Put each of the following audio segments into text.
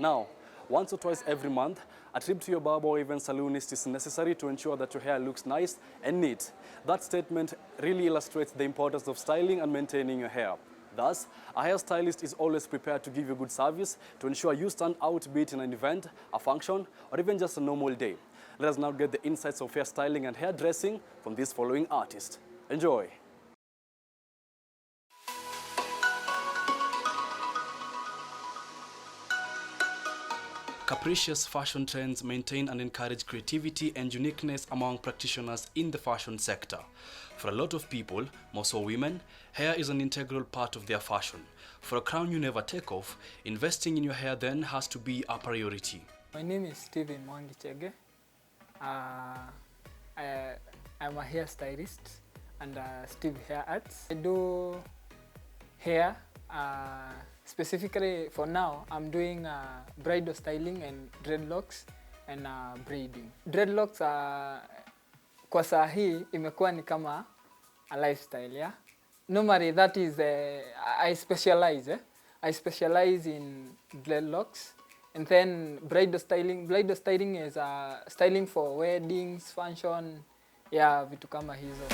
Now, once or twice every month, a trip to your barber or even salonist is necessary to ensure that your hair looks nice and neat. That statement really illustrates the importance of styling and maintaining your hair. Thus, a hairstylist is always prepared to give you good service to ensure you stand out, be it in an event, a function, or even just a normal day. Let us now get the insights of hairstyling and hairdressing from this following artist. Enjoy! Capricious fashion trends maintain and encourage creativity and uniqueness among practitioners in the fashion sector. For a lot of people, more so women, hair is an integral part of their fashion. For a crown you never take off, investing in your hair then has to be a priority. My name is Steven Mwangichege. I'm a hairstylist and Steve Hair Arts. I do hair. Specifically for now, I'm doing bridal styling and dreadlocks and braiding. Dreadlocks kwa saa hii imekuwa ni kama a lifestyle, yeah. Normally that is I specialize in dreadlocks, and then bridal styling. Bridal styling is styling for weddings, function, yeah, vitu kama hizo.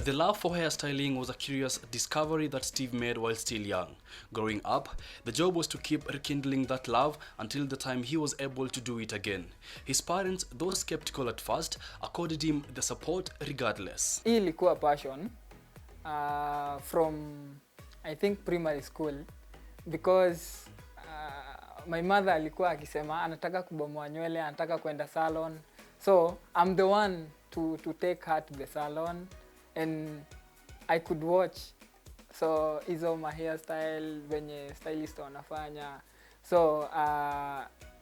The love for hairstyling was a curious discovery that Steve made while still young. Growing up, the job was to keep rekindling that love until the time he was able to do it again. His parents, though skeptical at first, accorded him the support regardless. Hii ilikuwa passion from I think primary school, because my mother alikuwa akisema anataka kubomoa nywele, anataka kwenda salon. So I'm the one to take her to the salon. And I could watch, so hizo my hairstyle venye stylist wanafanya. So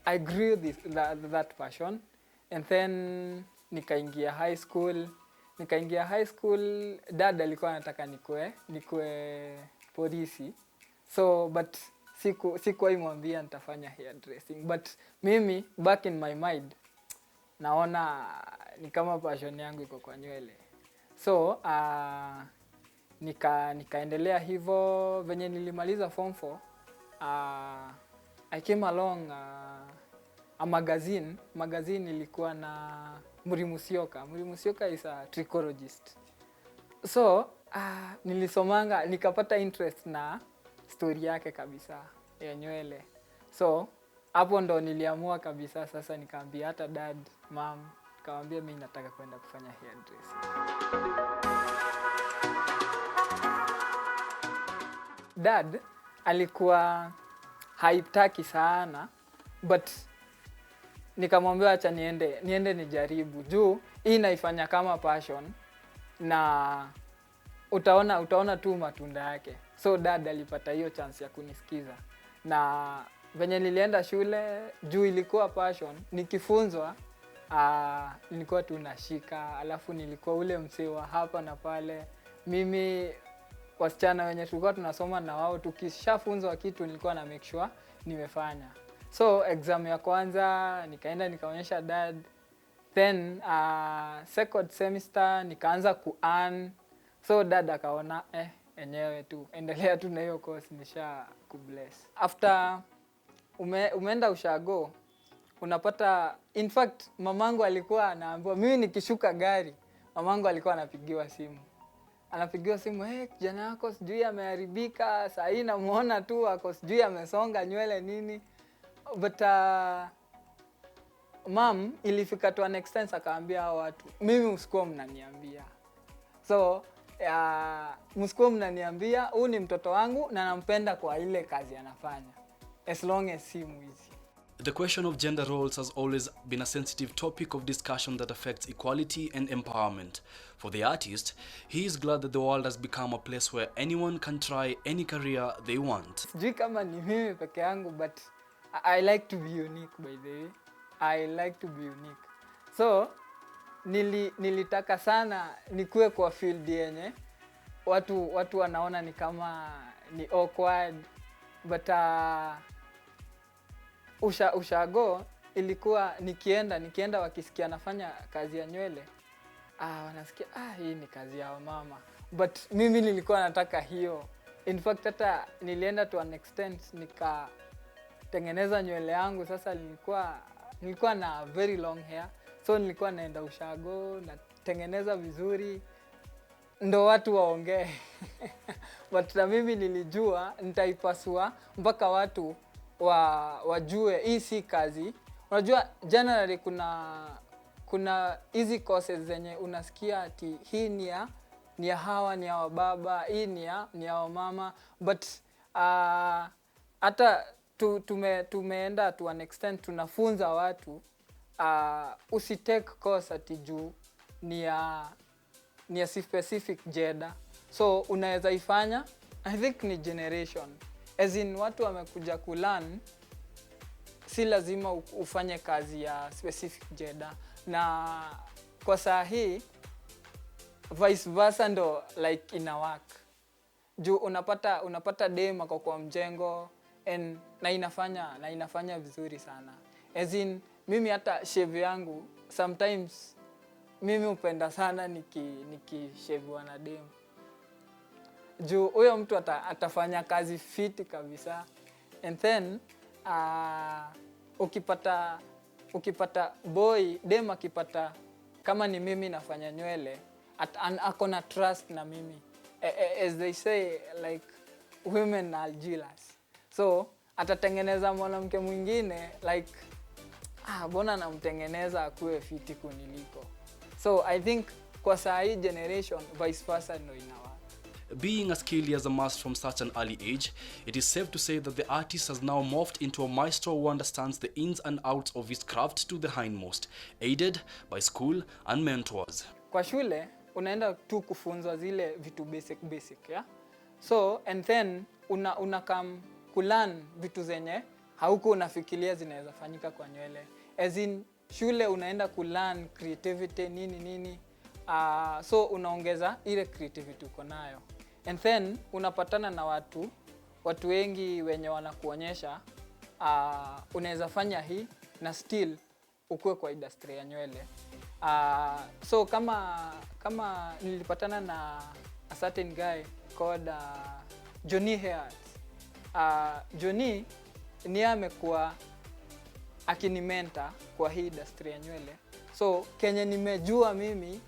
I grew that passion, and then nikaingia high school. Dad alikuwa anataka nikue polisi. So but sikuwahi mwambia nitafanya hairdressing. But mimi back in my mind naona ni kama passion yangu iko kwa nywele. So nikaendelea hivyo. Venye nilimaliza form 4, I came along a magazine ilikuwa na Murimusioka. Murimusioka is a trichologist. So nilisomanga, nikapata interest na story yake kabisa ya nywele. So hapo ndo niliamua kabisa sasa, nikaambia hata dad, mom, nikamwambia mimi nataka kwenda kufanya hairdressing. Dad alikuwa haitaki sana, but nikamwambia acha niende nijaribu. Juu hii naifanya kama passion na utaona tu matunda yake. So dad alipata hiyo chance ya kunisikiza. Na venye nilienda shule, juu ilikuwa passion, nikifunzwa nilikuwa tu nashika, alafu nilikuwa ule msee wa hapa na pale. Mimi wasichana wenye tulikuwa tunasoma na wao, tukishafunzwa kitu nilikuwa na make sure nimefanya. So exam ya kwanza nikaenda nikaonyesha dad, then second semester nikaanza ku-earn. So dad akaona enyewe tu endelea tu na hiyo course, nisha kubless. After umeenda ushago, unapata, in fact mamangu alikuwa anaambiwa, mimi nikishuka gari mamangu alikuwa anapigiwa simu. Anapigiwa simu, kijana wako sijui ameharibika, saa hii namuona tu ako sijui amesonga nywele nini. But mom ilifika to an extent akaambia hao watu, mimi msikuwa mnaniambia. So msikuwa mnaniambia, huyu ni mtoto wangu na nampenda kwa ile kazi anafanya, as long as si mwizi. The question of gender roles has always been a sensitive topic of discussion that affects equality and empowerment. For the artist, he is glad that the world has become a place where anyone can try any career they want. Sijui kama ni mimi peke yangu, but I like to be unique, by the way. I like to be unique. So nilitaka sana nikuwe kwa field yenye watu wanaona ni kama ni awkward, but ushago ilikuwa nikienda wakisikia nafanya kazi ya nywele, wanasikia hii ni kazi ya mama. but mimi nilikuwa nataka hiyo. In fact hata nilienda to an extent nikatengeneza nywele yangu. Sasa nilikuwa na very long hair, so nilikuwa naenda ushago natengeneza vizuri ndo watu waongee. But na mimi nilijua nitaipasua mpaka watu wajue hii si kazi. Unajua generally kuna hizi courses zenye unasikia ati hii ni ya hawa, ni ya wababa, hii ni ya wamama, but hata tumeenda to an extent tunafunza watu usitake course ati juu ni ya specific gender. So unaweza ifanya, I think ni generation. As in watu wamekuja kulearn, si lazima ufanye kazi ya specific gender. Na kwa saa hii, vice versa ndo like ina work. Juu unapata dem ako kwa mjengo na inafanya vizuri sana. As in mimi hata shave yangu sometimes mimi upenda sana nikisheviwa na dem. Juu huyo mtu atafanya kazi fiti kabisa. And then ukipata boy, dem akipata kama ni mimi nafanya nywele, akona trust na mimi. As they say, like women are jealous. So atatengeneza mwanamke mwingine like mbona namtengeneza akuwe fiti kuniliko. So I think kwa saa hii generation vice versa no inawa. Being as skilled as a must from such an early age, it is safe to say that the artist has now morphed into a maestro who understands the ins and outs of his craft to the hindmost, aided by school and mentors. Kwa shule unaenda tu kufunzwa zile vitu basic, yeah? So and then unakam kulearn vitu zenye hauko unafikiria zinaweza fanyika kwa nywele. As in shule unaenda kulearn creativity nini. So unaongeza ile creativity uko nayo. And then unapatana na watu wengi wenye wanakuonyesha unaweza fanya hii na still ukue kwa industry ya nywele. So kama nilipatana na a certain guy called Johnny Hairs. Johnny ni amekuwa akinimenta kwa hii industry ya nywele. So kenye nimejua mimi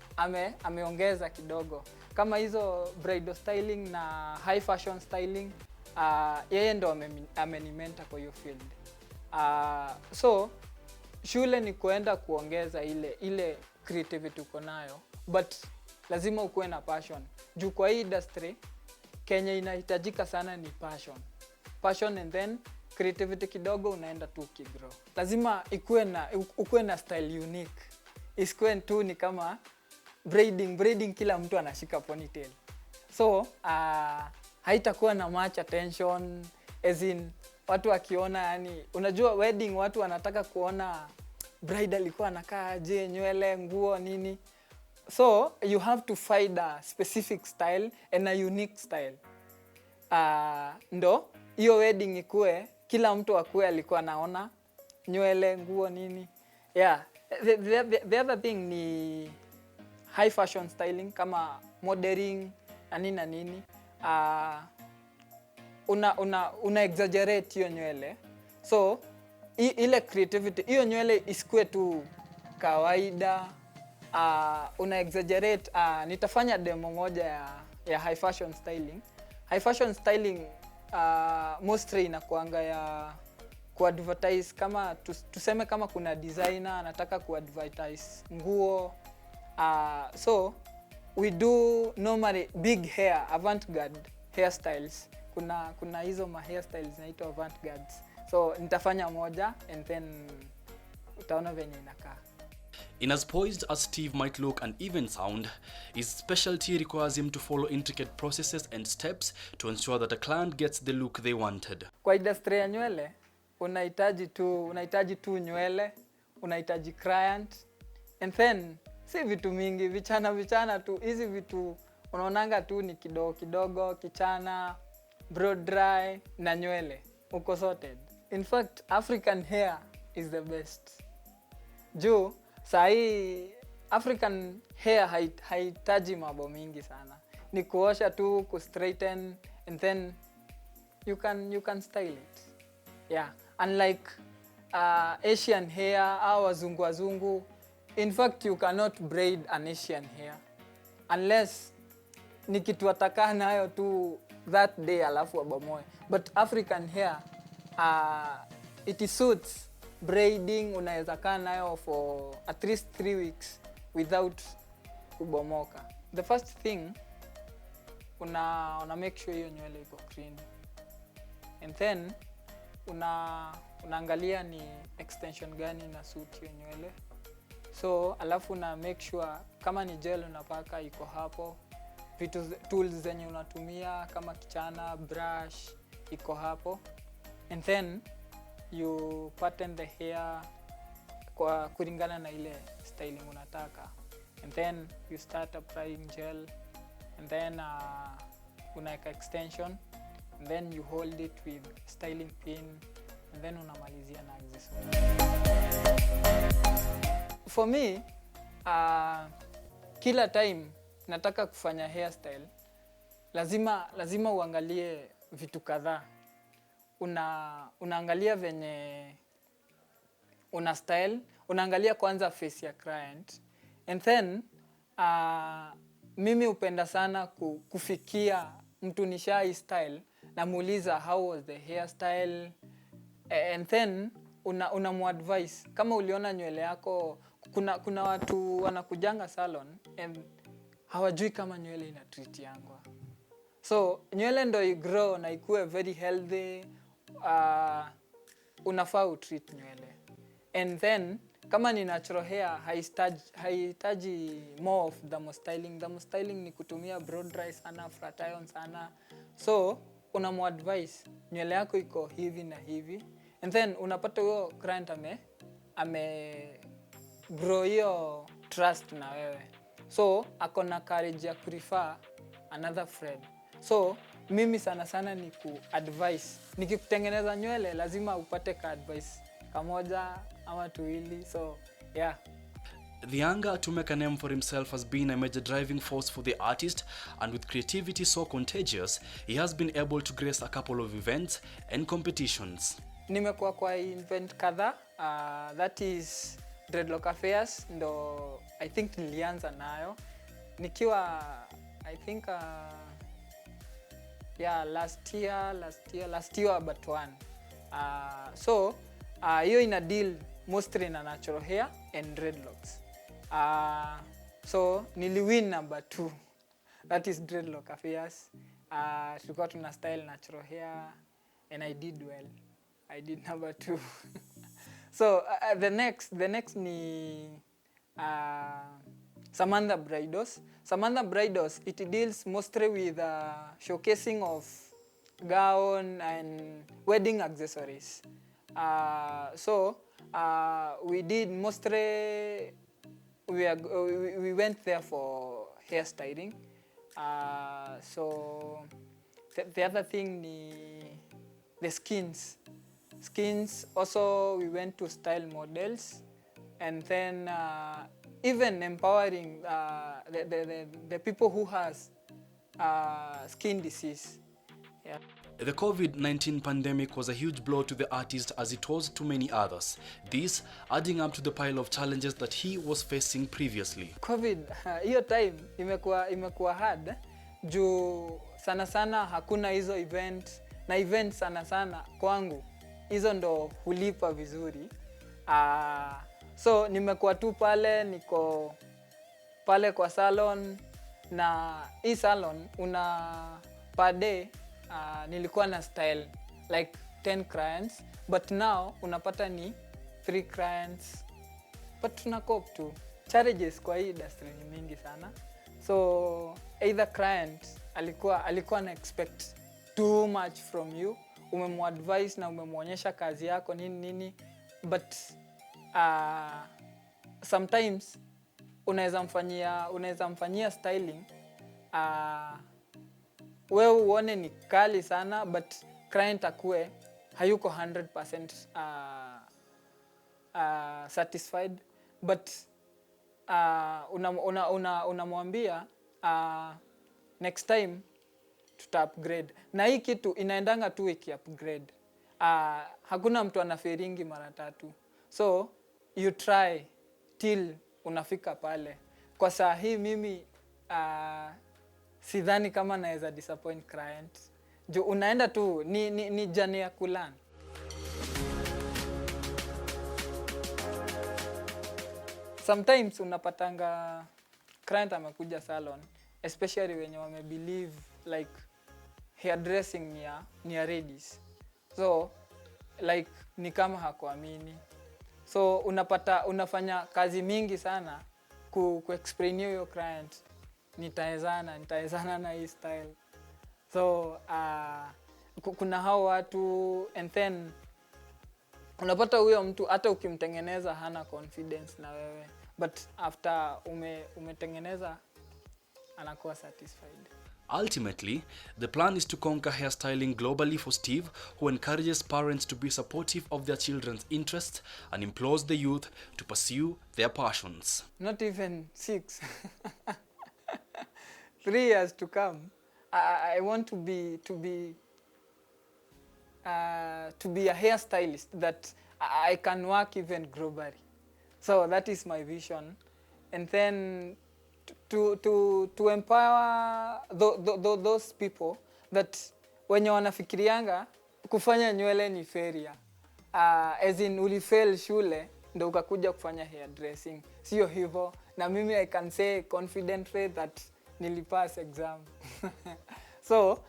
ameongeza kidogo. Kama hizo bridal styling na high fashion styling, yeye ndo amenimenta kwa hiyo field. So shule ni kuenda kuongeza ile creativity uko nayo, but lazima ukuwe na passion. Juu kwa hii industry kenye inahitajika sana ni passion and then creativity kidogo unaenda tu kigrow. Lazima ukuwe na style unique. Isikuwe tu ni kama braiding kila mtu anashika ponytail. So haitakuwa na much attention, as in watu wakiona, yani unajua wedding watu wanataka kuona bride alikuwa anakaa aje, nywele, nguo nini. So you have to find a specific style and a unique style. Ndo hiyo wedding ikue kila mtu akue alikuwa anaona nywele, nguo nini. Yeah, the other thing ni high fashion styling kama modeling na nini. Una exaggerate hiyo nywele. So ile creativity, hiyo nywele isikue tu kawaida. Una exaggerate. Nitafanya demo moja ya high fashion styling. High fashion styling mostly inakuanga ya kuadvertise, kama tuseme kama kuna designer anataka kuadvertise nguo. So we do normally big hair, avant-garde hairstyles. Kuna hizo hairstyles zinaitwa avant-gardes. So nitafanya moja and then utaona venye inakaa. In as poised as Steve might look and even sound, his specialty requires him to follow intricate processes and steps to ensure that a client gets the look they wanted. Kwa industry ya nywele, unahitaji tu nywele, unahitaji client, and then si vitu mingi, vichana tu. Hizi vitu unaonanga tu ni kidogo, kichana, broad dry na nywele. Uko sorted. In fact, African hair is the best. Juu sahi African hair haitaji mambo mingi sana. ni kuosha tu, ku straighten, and then you can style it. Yeah, unlike Asian hair au wazungu, in fact you cannot braid an Asian hair unless ni kitu atakaa nayo tu that day alafu wabomoe. But African hair it suits braiding, unaweza kaa nayo for at least 3 weeks without kubomoka. The first thing una make sure hiyo nywele iko clean, and then unaangalia ni extension gani na suit hiyo nywele. So alafu una make sure kama ni gel unapaka iko hapo, tools zenye unatumia kama kichana, brush iko hapo, and then you pattern the hair kwa kulingana na ile styling unataka, and then you start applying gel, and then unaweka extension, and then you hold it with styling pin, and then unamalizia na accessory. For me, kila time nataka kufanya hairstyle, lazima uangalie vitu kadhaa. Unaangalia venye una style, unaangalia kwanza face ya client, and then mimi upenda sana kufikia mtu nishai style, namuuliza how was the hairstyle, and then unamuadvise kama uliona nywele yako. Kuna watu wanakujanga salon and hawajui kama nywele ina treat yangwa. So nywele ndo igrow na ikue very healthy, unafaa utreat nywele. And then kama ni natural hair, haihitaji more of thermostyling. Thermostyling ni kutumia blow dry sana, flat iron sana. So unamuadvise nywele yako iko hivi na hivi, and then unapata huyo client ame grow hiyo trust na wewe, so akona courage ya kurefer another friend. So mimi sana ni ku-advise, nikikutengeneza nywele lazima upate ka-advice kamoja ama tuwili. So yeah. The hunger to make a name for himself has been a major driving force for the artist, and with creativity so contagious, he has been able to grace a couple of events and competitions. Nimekuwa kwa event kadhaa, that is Dreadlock Affairs, ndo I think nilianza nayo nikiwa I think yeah, last year but one. So hiyo ina deal mostly na natural hair and dreadlocks. So niliwin number 2, that is Dreadlock Affairs. Tulikuwa tuna style natural hair and I did well. I did number 2. So the next ni Samantha Bridals. Samantha Bridals, it deals mostly with showcasing of gown and wedding accessories. So we did mostly, we went there for hairstyling. So the other thing ni the skins. Skins also we went to style models, and then even empowering the people who has skin disease. Yeah. The COVID-19 pandemic was a huge blow to the artist, as it was to many others. This adding up to the pile of challenges that he was facing previously. COVID hiyo time imekuwa hard juu sana hakuna hizo event, na event sana kwangu hizo ndo hulipa vizuri. So nimekuwa tu pale, niko pale kwa salon, na hii salon per day nilikuwa na style like 10 clients, but now unapata ni 3 clients, but tuna cope tu. Challenges kwa hii industry ni mingi sana, so either client alikuwa na expect too much from you, umemuadvise na umemuonyesha kazi yako nini, but sometimes unaweza mfanyia styling wewe uone ni kali sana, but client akue hayuko 100% satisfied, but unamwambia next time tuta upgrade. Na hii kitu inaendanga tu iki upgrade. Hakuna mtu anaferingi mara 3. So you try till unafika pale. Kwa saa hii mimi sidhani kama naweza disappoint client. Juu unaenda tu ni journey ya kulearn. Sometimes unapatanga client amekuja salon, especially when you believe like hairdressing ni ya ladies. So like ni kama hakuamini. So unafanya kazi mingi sana explain your client nitaezana na hii style. So kuna hao watu, and then unapata huyo mtu hata ukimtengeneza hana confidence na wewe, but after umetengeneza anakuwa satisfied. Ultimately, the plan is to conquer hairstyling globally for Steve, who encourages parents to be supportive of their children's interests and implores the youth to pursue their passions. Not even 6. 3 years to come. I want to be a hairstylist that I can work even globally. So that is my vision. And then to empower those people that wenye wanafikirianga kufanya nywele ni failure. As in ulifail shule ndio ukakuja kufanya hairdressing. Sio hivyo. Na mimi I can say confidently that nilipass exam. So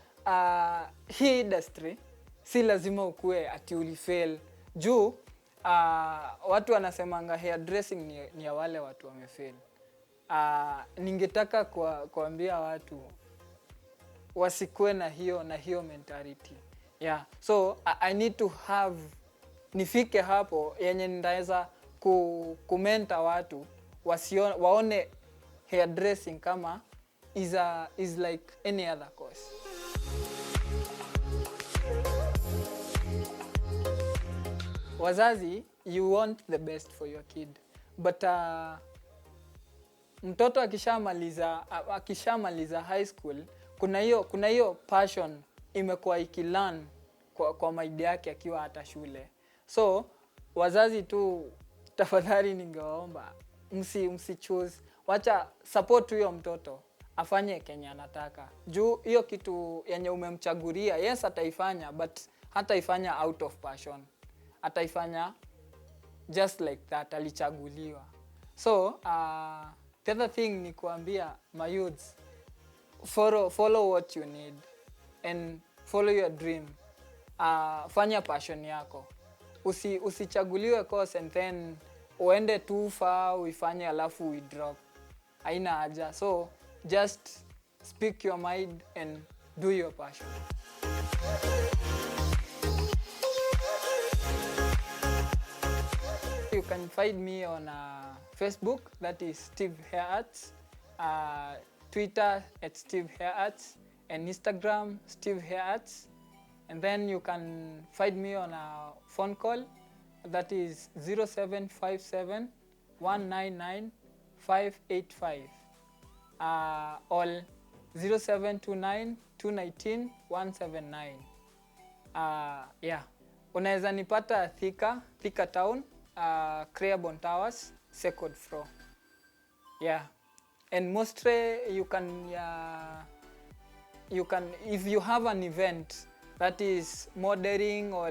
hii industry si lazima ukue ati ulifail. Juu watu wanasemanga hairdressing ni ya wale watu wamefail. Ningetaka kuambia watu wasikue na hiyo mentality. Yeah. So I need to have nifike hapo yenye nitaweza kumenta watu waone hairdressing kama is like any other course. Wazazi, you want the best for your kid, but mtoto akishamaliza high school, kuna hiyo passion imekuwa ikilearn kwa mind yake akiwa hata shule. So wazazi tu, tafadhali ningewaomba msi-choose, wacha support huyo mtoto afanye kenye anataka. Juu hiyo kitu yenye umemchagulia, yes ataifanya, but hataifanya out of passion. Ataifanya just like that, alichaguliwa. So the other thing ni kuambia my youths, follow what you need and follow your dream. Fanya passion yako. Usichaguliwe course and then uende too far uifanye alafu withdraw. Haina haja. So just speak your mind and do your passion. You can find me on Facebook, that is Steve Hair Arts, Twitter at Steve Hair Arts, and Instagram Steve Hair Arts. And then you can find me on a phone call, that is 0757 199 585, or 0729 219 179. Yeah. Unaweza nipata Thika Town, Creabon Towers, 2nd floor. Yeah. And mostly you can if you have an event that is modeling or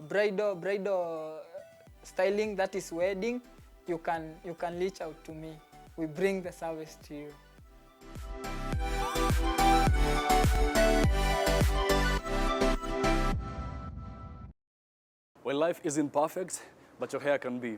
bridal styling, that is wedding, you can reach out to me. We bring the service to you. Well, life isn't perfect, but your hair can be.